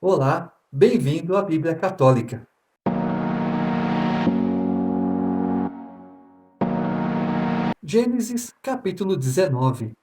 Olá, bem-vindo à Bíblia Católica. Gênesis capítulo 19.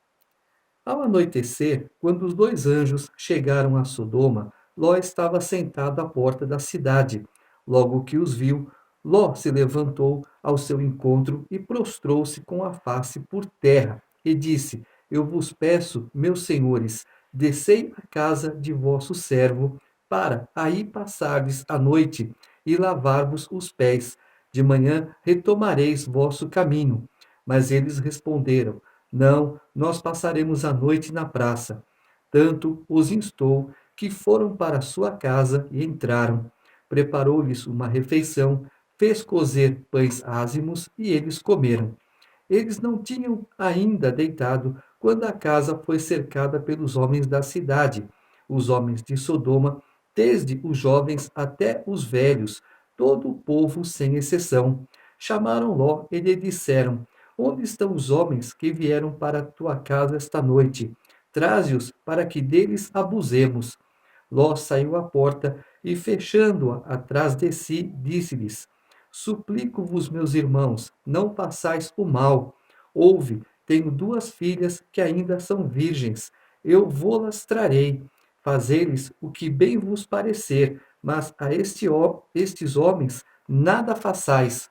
Ao anoitecer, quando os dois anjos chegaram a Sodoma, Ló estava sentado à porta da cidade. Logo que os viu, Ló se levantou ao seu encontro e prostrou-se com a face por terra e disse: Eu vos peço, meus senhores, descei à casa de vosso servo, para aí passardes a noite e lavar-vos os pés. De manhã retomareis vosso caminho. Mas eles responderam: Não, nós passaremos a noite na praça. Tanto os instou que foram para sua casa e entraram. Preparou-lhes uma refeição, fez cozer pães ázimos e eles comeram. Eles não tinham ainda deitado quando a casa foi cercada pelos homens da cidade, os homens de Sodoma, desde os jovens até os velhos, todo o povo sem exceção. Chamaram Ló e lhe disseram: Onde estão os homens que vieram para a tua casa esta noite? Traze-os para que deles abusemos. Ló saiu à porta e, fechando-a atrás de si, disse-lhes: Suplico-vos, meus irmãos, não façais o mal. Ouve, tenho duas filhas que ainda são virgens. Eu vô-las trarei. Fazei-lhes o que bem vos parecer, mas a estes homens nada façais,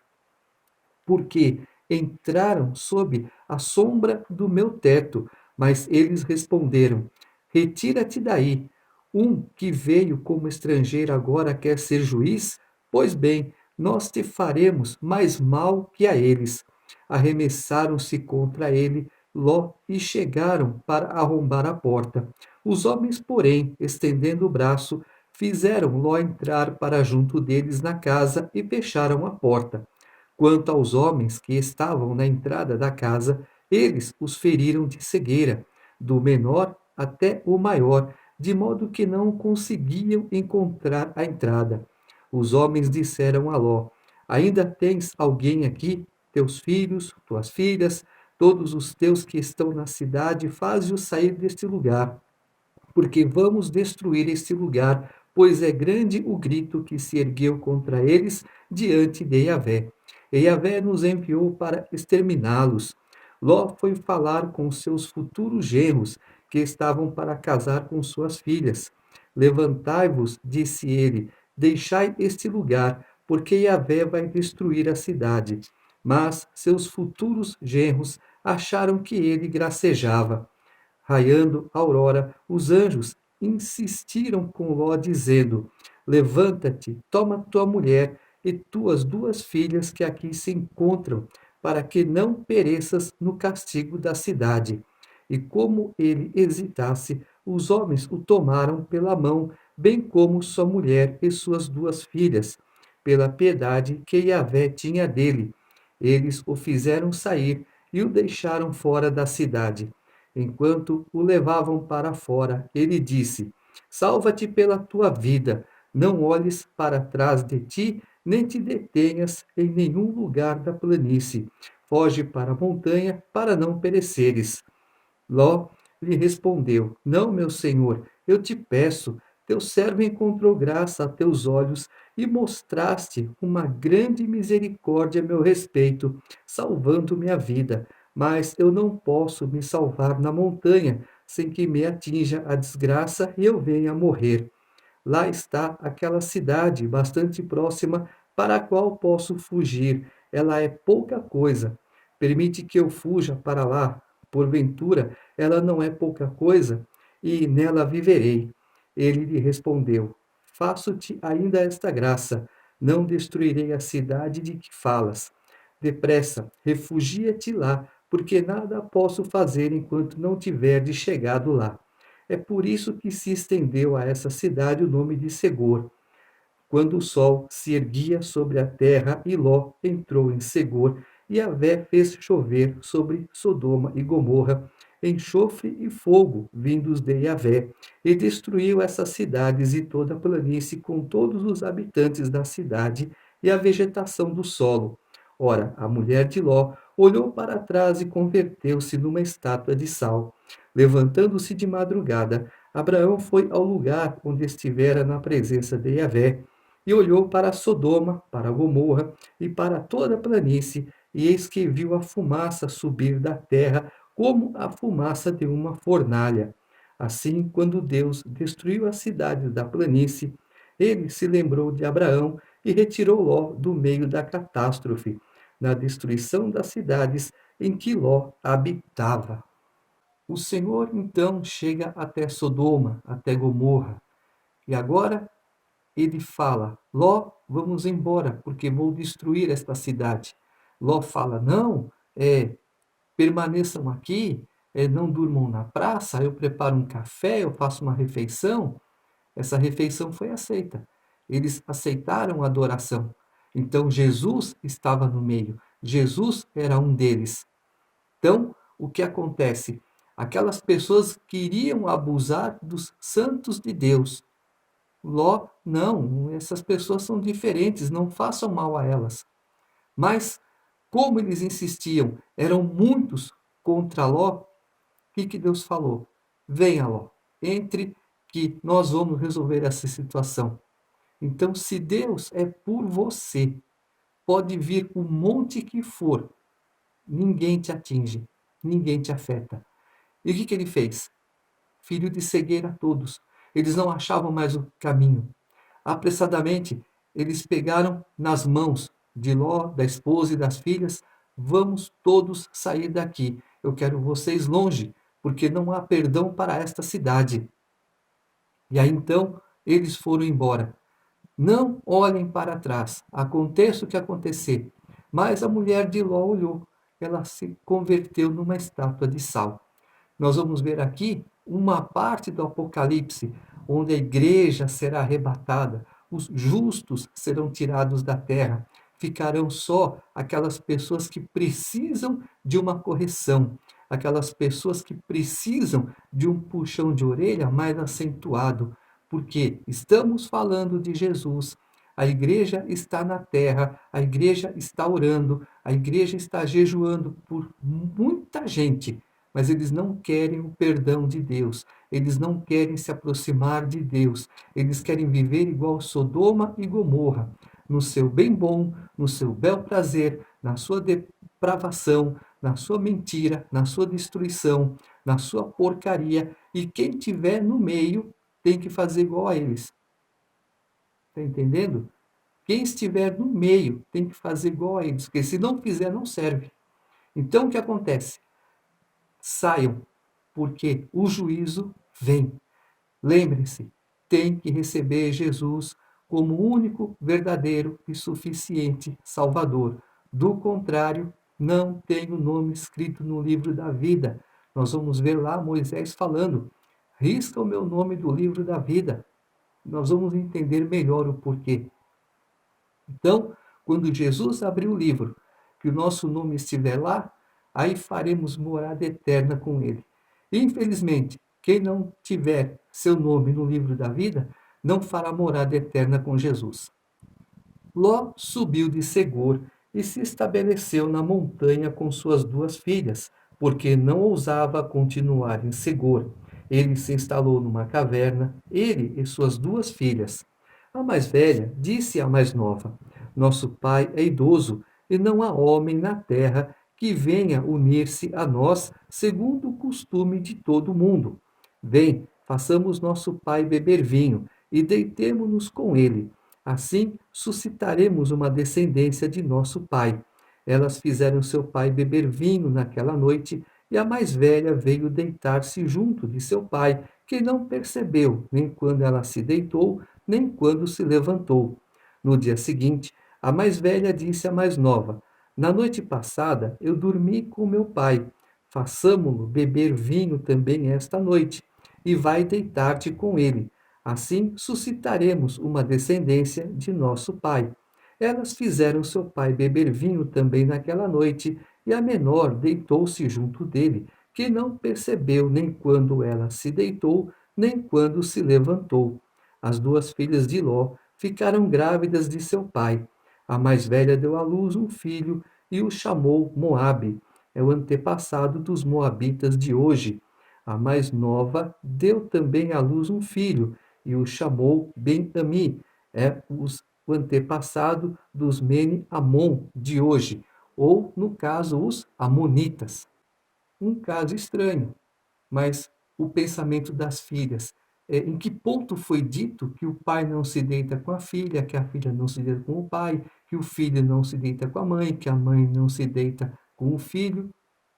porque entraram sob a sombra do meu teto. Mas eles responderam: Retira-te daí. Um que veio como estrangeiro agora quer ser juiz? Pois bem, nós te faremos mais mal que a eles. Arremessaram-se contra ele, Ló, e chegaram para arrombar a porta. Os homens, porém, estendendo o braço, fizeram Ló entrar para junto deles na casa e fecharam a porta. Quanto aos homens que estavam na entrada da casa, eles os feriram de cegueira, do menor até o maior, de modo que não conseguiam encontrar a entrada. Os homens disseram a Ló: Ainda tens alguém aqui? Teus filhos, tuas filhas, todos os teus que estão na cidade, faze-os sair deste lugar, porque vamos destruir este lugar, pois é grande o grito que se ergueu contra eles diante de Yahvé. E Yahvé nos enviou para exterminá-los. Ló foi falar com seus futuros genros, que estavam para casar com suas filhas. Levantai-vos, disse ele, deixai este lugar, porque Yahvé vai destruir a cidade. Mas seus futuros genros acharam que ele gracejava. Raiando a aurora, os anjos insistiram com Ló, dizendo: Levanta-te, toma tua mulher e tuas duas filhas que aqui se encontram, para que não pereças no castigo da cidade. E como ele hesitasse, os homens o tomaram pela mão, bem como sua mulher e suas duas filhas, pela piedade que Yahvé tinha dele. Eles o fizeram sair e o deixaram fora da cidade. Enquanto o levavam para fora, ele disse: Salva-te pela tua vida, não olhes para trás de ti, nem te detenhas em nenhum lugar da planície. Foge para a montanha, para não pereceres. Ló lhe respondeu: Não, meu senhor, eu te peço, teu servo encontrou graça a teus olhos e mostraste uma grande misericórdia a meu respeito, salvando minha vida. Mas eu não posso me salvar na montanha, sem que me atinja a desgraça e eu venha a morrer. Lá está aquela cidade bastante próxima para a qual posso fugir. Ela é pouca coisa. Permite que eu fuja para lá. Porventura, ela não é pouca coisa, e nela viverei. Ele lhe respondeu: Faço-te ainda esta graça. Não destruirei a cidade de que falas. Depressa, refugia-te lá, porque nada posso fazer enquanto não tiverdes chegado lá. É por isso que se estendeu a essa cidade o nome de Segor. Quando o sol se erguia sobre a terra e Ló entrou em Segor, e Yahvé fez chover sobre Sodoma e Gomorra enxofre e fogo vindos de Yahvé, e destruiu essas cidades e toda a planície com todos os habitantes da cidade e a vegetação do solo. Ora, a mulher de Ló olhou para trás e converteu-se numa estátua de sal. Levantando-se de madrugada, Abraão foi ao lugar onde estivera na presença de Yahvé, e olhou para Sodoma, para Gomorra e para toda a planície, e eis que viu a fumaça subir da terra como a fumaça de uma fornalha. Assim, quando Deus destruiu as cidades da planície, ele se lembrou de Abraão e retirou Ló do meio da catástrofe, na destruição das cidades em que Ló habitava. O Senhor então chega até Sodoma, até Gomorra, e agora ele fala: Ló, vamos embora, porque vou destruir esta cidade. Ló fala: não, permaneçam aqui, não durmam na praça, eu preparo um café, eu faço uma refeição. Essa refeição foi aceita. Eles aceitaram a adoração. Então Jesus estava no meio. Jesus era um deles. Então, o que acontece? Aquelas pessoas queriam abusar dos santos de Deus. Ló, não, essas pessoas são diferentes, não façam mal a elas. Mas, como eles insistiam, eram muitos contra Ló, o que Deus falou? Venha, Ló, entre que nós vamos resolver essa situação. Então, se Deus é por você, pode vir o monte que for, ninguém te atinge, ninguém te afeta. E o que ele fez? Filho de cegueira a todos. Eles não achavam mais o caminho. Apressadamente, eles pegaram nas mãos de Ló, da esposa e das filhas: vamos todos sair daqui. Eu quero vocês longe, porque não há perdão para esta cidade. E aí então eles foram embora. Não olhem para trás, aconteça o que acontecer. Mas a mulher de Ló olhou, ela se converteu numa estátua de sal. Nós vamos ver aqui uma parte do Apocalipse, onde a igreja será arrebatada, os justos serão tirados da terra, ficarão só aquelas pessoas que precisam de uma correção, aquelas pessoas que precisam de um puxão de orelha mais acentuado, porque estamos falando de Jesus. A igreja está na terra, a igreja está orando, a igreja está jejuando por muita gente, mas eles não querem o perdão de Deus, eles não querem se aproximar de Deus, eles querem viver igual Sodoma e Gomorra, no seu bem bom, no seu bel prazer, na sua depravação, na sua mentira, na sua destruição, na sua porcaria, e quem tiver no meio tem que fazer igual a eles. Está entendendo? Quem estiver no meio tem que fazer igual a eles, porque se não fizer, não serve. Então o que acontece? Saiam, porque o juízo vem. Lembre-se, tem que receber Jesus como único, verdadeiro e suficiente Salvador. Do contrário, não tem o nome escrito no livro da vida. Nós vamos ver lá Moisés falando: risca o meu nome do livro da vida. Nós vamos entender melhor o porquê. Então, quando Jesus abrir o livro, que o nosso nome estiver lá, aí faremos morada eterna com ele. Infelizmente, quem não tiver seu nome no livro da vida, não fará morada eterna com Jesus. Ló subiu de Segor e se estabeleceu na montanha com suas duas filhas, porque não ousava continuar em Segor. Ele se instalou numa caverna, ele e suas duas filhas. A mais velha disse à mais nova: nosso pai é idoso, e não há homem na terra que venha unir-se a nós segundo o costume de todo o mundo. Vem, façamos nosso pai beber vinho e deitemo-nos com ele. Assim suscitaremos uma descendência de nosso pai. Elas fizeram seu pai beber vinho naquela noite, e a mais velha veio deitar-se junto de seu pai, que não percebeu nem quando ela se deitou, nem quando se levantou. No dia seguinte, a mais velha disse à mais nova: na noite passada eu dormi com meu pai. Façamo-lo beber vinho também esta noite, e vai deitar-te com ele. Assim suscitaremos uma descendência de nosso pai. Elas fizeram seu pai beber vinho também naquela noite, e a menor deitou-se junto dele, que não percebeu nem quando ela se deitou, nem quando se levantou. As duas filhas de Ló ficaram grávidas de seu pai. A mais velha deu à luz um filho e o chamou Moabe. É o antepassado dos moabitas de hoje. A mais nova deu também à luz um filho e o chamou Ben-Ami, o antepassado dos Mene-Amon de hoje, ou, no caso, os Amonitas. Um caso estranho, mas o pensamento das filhas. Em que ponto foi dito que o pai não se deita com a filha, que a filha não se deita com o pai, que o filho não se deita com a mãe, que a mãe não se deita com o filho?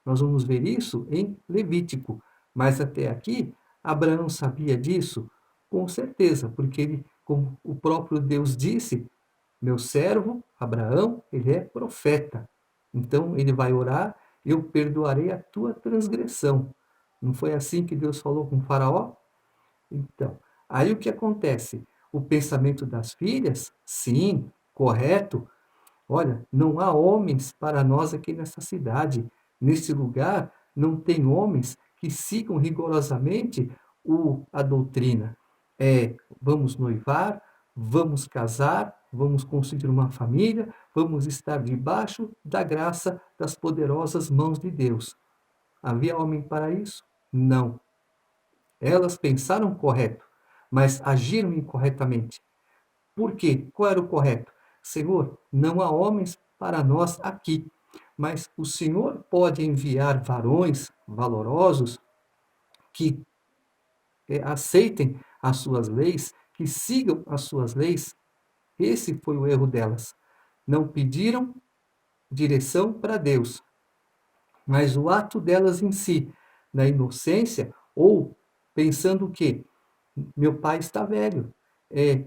Nós vamos ver isso em Levítico. Mas até aqui, Abraão sabia disso? Com certeza, porque ele, como o próprio Deus disse, meu servo Abraão, ele é profeta. Então ele vai orar, eu perdoarei a tua transgressão. Não foi assim que Deus falou com Faraó? Então, aí o que acontece? O pensamento das filhas, sim, correto. Olha, não há homens para nós aqui nessa cidade. Nesse lugar, não tem homens que sigam rigorosamente a doutrina. Vamos noivar, vamos casar, vamos construir uma família, vamos estar debaixo da graça das poderosas mãos de Deus. Havia homem para isso? Não. Elas pensaram correto, mas agiram incorretamente. Por quê? Qual era o correto? Senhor, não há homens para nós aqui, mas o Senhor pode enviar varões valorosos que aceitem as suas leis, que sigam as suas leis. Esse foi o erro delas. Não pediram direção para Deus, mas o ato delas em si, na inocência, ou pensando que meu pai está velho, é,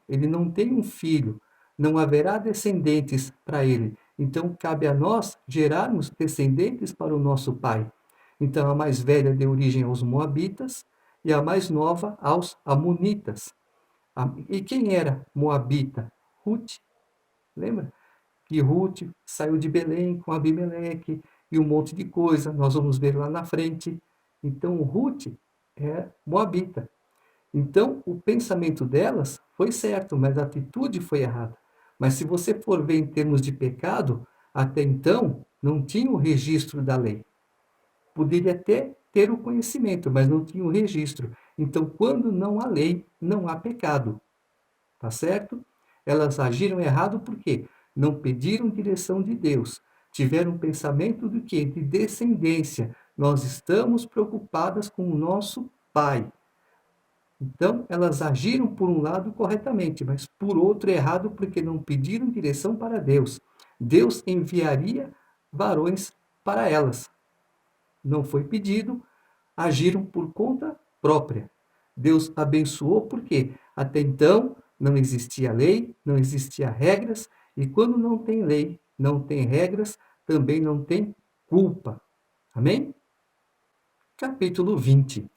ele não tem um filho, não haverá descendentes para ele. Então cabe a nós gerarmos descendentes para o nosso pai. Então a mais velha deu origem aos Moabitas e a mais nova aos Amonitas. E quem era Moabita? Ruth, lembra? Que Ruth saiu de Belém com Abimeleque e um monte de coisa, nós vamos ver lá na frente. Então Ruth é Moabita. Então, o pensamento delas foi certo, mas a atitude foi errada. Mas se você for ver em termos de pecado, até então não tinha o registro da lei. Poderia até ter o conhecimento, mas não tinha o registro. Então, quando não há lei, não há pecado. Tá certo? Elas agiram errado porque não pediram direção de Deus. Tiveram um pensamento do que? De descendência. Nós estamos preocupadas com o nosso pai. Então, elas agiram por um lado corretamente, mas por outro errado, porque não pediram direção para Deus. Deus enviaria varões para elas. Não foi pedido, agiram por conta própria. Deus abençoou porque até então não existia lei, não existia regras, e quando não tem lei, não tem regras, também não tem culpa. Amém? Capítulo 20.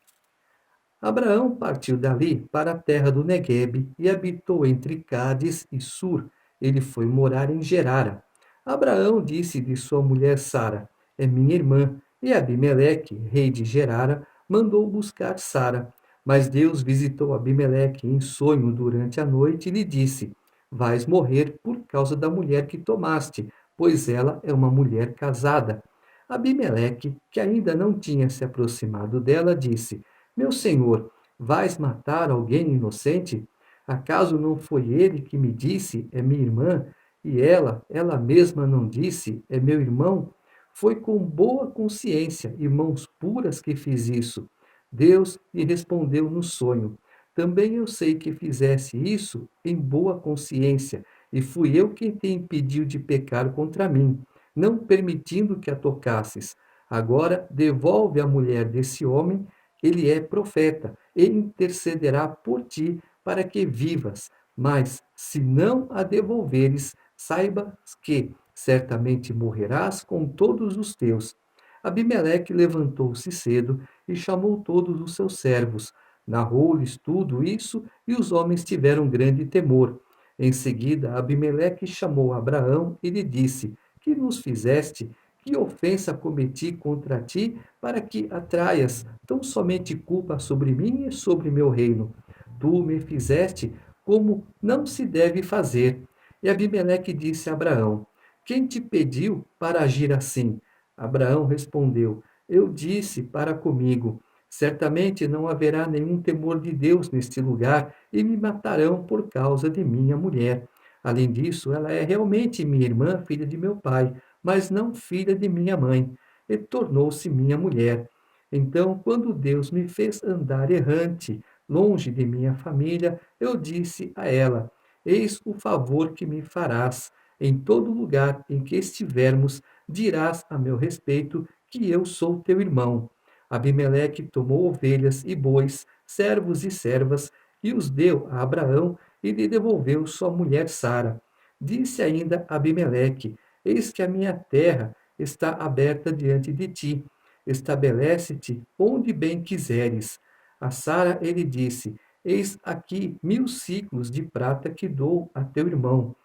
Abraão partiu dali para a terra do Neguebe e habitou entre Cádiz e Sur. Ele foi morar em Gerara. Abraão disse de sua mulher Sara: É minha irmã. E Abimeleque, rei de Gerara, mandou buscar Sara. Mas Deus visitou Abimeleque em sonho durante a noite e lhe disse: Vais morrer por causa da mulher que tomaste, pois ela é uma mulher casada. Abimeleque, que ainda não tinha se aproximado dela, disse: Meu senhor, vais matar alguém inocente? Acaso não foi ele que me disse, é minha irmã, e ela mesma não disse, é meu irmão? Foi com boa consciência e mãos puras que fiz isso. Deus lhe respondeu no sonho: Também eu sei que fizesse isso em boa consciência, e fui eu quem te impediu de pecar contra mim, não permitindo que a tocasses. Agora devolve a mulher desse homem, ele é profeta, e intercederá por ti para que vivas. Mas, se não a devolveres, saibas que certamente morrerás com todos os teus. Abimeleque levantou-se cedo e chamou todos os seus servos. Narrou-lhes tudo isso e os homens tiveram grande temor. Em seguida, Abimeleque chamou Abraão e lhe disse: Que nos fizeste? Que ofensa cometi contra ti para que atraias tão somente culpa sobre mim e sobre meu reino? Tu me fizeste como não se deve fazer. E Abimeleque disse a Abraão: Quem te pediu para agir assim? Abraão respondeu: Eu disse para comigo: certamente não haverá nenhum temor de Deus neste lugar e me matarão por causa de minha mulher. Além disso, ela é realmente minha irmã, filha de meu pai, mas não filha de minha mãe, e tornou-se minha mulher. Então, quando Deus me fez andar errante, longe de minha família, eu disse a ela: eis o favor que me farás. Em todo lugar em que estivermos, dirás a meu respeito que eu sou teu irmão. Abimeleque tomou ovelhas e bois, servos e servas, e os deu a Abraão e lhe devolveu sua mulher Sara. Disse ainda Abimeleque: eis que a minha terra está aberta diante de ti. Estabelece-te onde bem quiseres. A Sara ele disse: eis aqui 1000 siclos de prata que dou a teu irmão.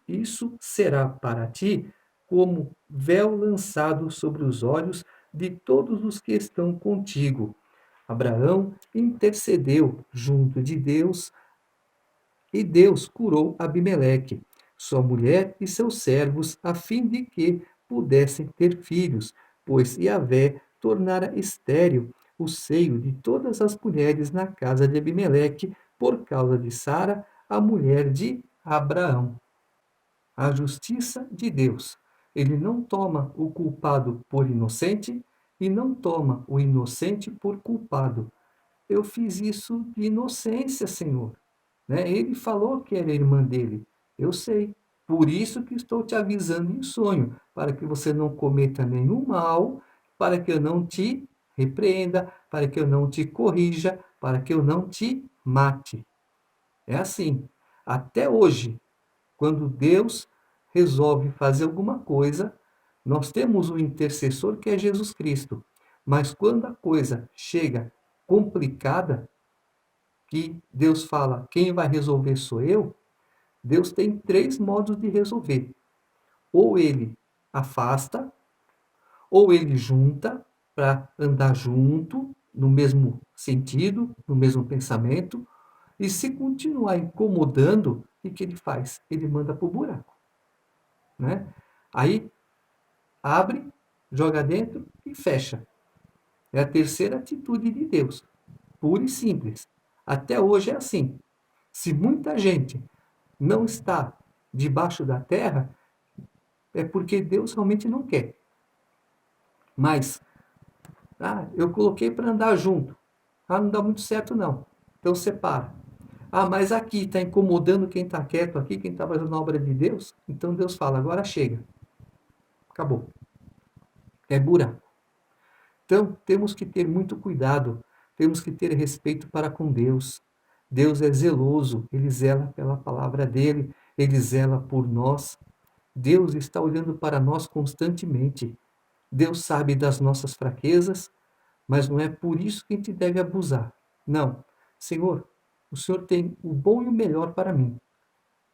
Isso será para ti como véu lançado sobre os olhos de todos os que estão contigo. Abraão intercedeu junto de Deus e Deus curou Abimeleque, sua mulher e seus servos, a fim de que pudessem ter filhos, pois Yahvé tornara estéril o seio de todas as mulheres na casa de Abimeleque, por causa de Sara, a mulher de Abraão. A justiça de Deus. Ele não toma o culpado por inocente e não toma o inocente por culpado. Eu fiz isso de inocência, Senhor. Né? Ele falou que era irmã dele. Eu sei. Por isso que estou te avisando em sonho, para que você não cometa nenhum mal, para que eu não te repreenda, para que eu não te corrija, para que eu não te mate. É assim. Até hoje, quando Deus resolve fazer alguma coisa, nós temos um intercessor que é Jesus Cristo. Mas quando a coisa chega complicada, que Deus fala, quem vai resolver sou eu, Deus tem 3 modos de resolver. Ou ele afasta, ou ele junta para andar junto, no mesmo sentido, no mesmo pensamento, e se continuar incomodando, o que ele faz? Ele manda para o buraco. Né? Aí abre, joga dentro e fecha. É a terceira atitude de Deus, pura e simples. Até hoje é assim. Se muita gente não está debaixo da terra, é porque Deus realmente não quer. Mas, eu coloquei para andar junto. Não dá muito certo não. Então separa. Mas aqui está incomodando quem está quieto aqui, quem está fazendo a obra de Deus. Então Deus fala, agora chega. Acabou. É buraco. Então, temos que ter muito cuidado, temos que ter respeito para com Deus. Deus é zeloso, ele zela pela palavra dele, ele zela por nós. Deus está olhando para nós constantemente. Deus sabe das nossas fraquezas, mas não é por isso que a gente deve abusar. Não. Senhor, o Senhor tem o bom e o melhor para mim.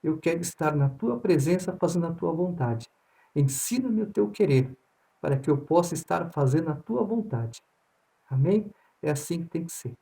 Eu quero estar na tua presença fazendo a tua vontade. Ensina-me o teu querer, para que eu possa estar fazendo a tua vontade. Amém? É assim que tem que ser.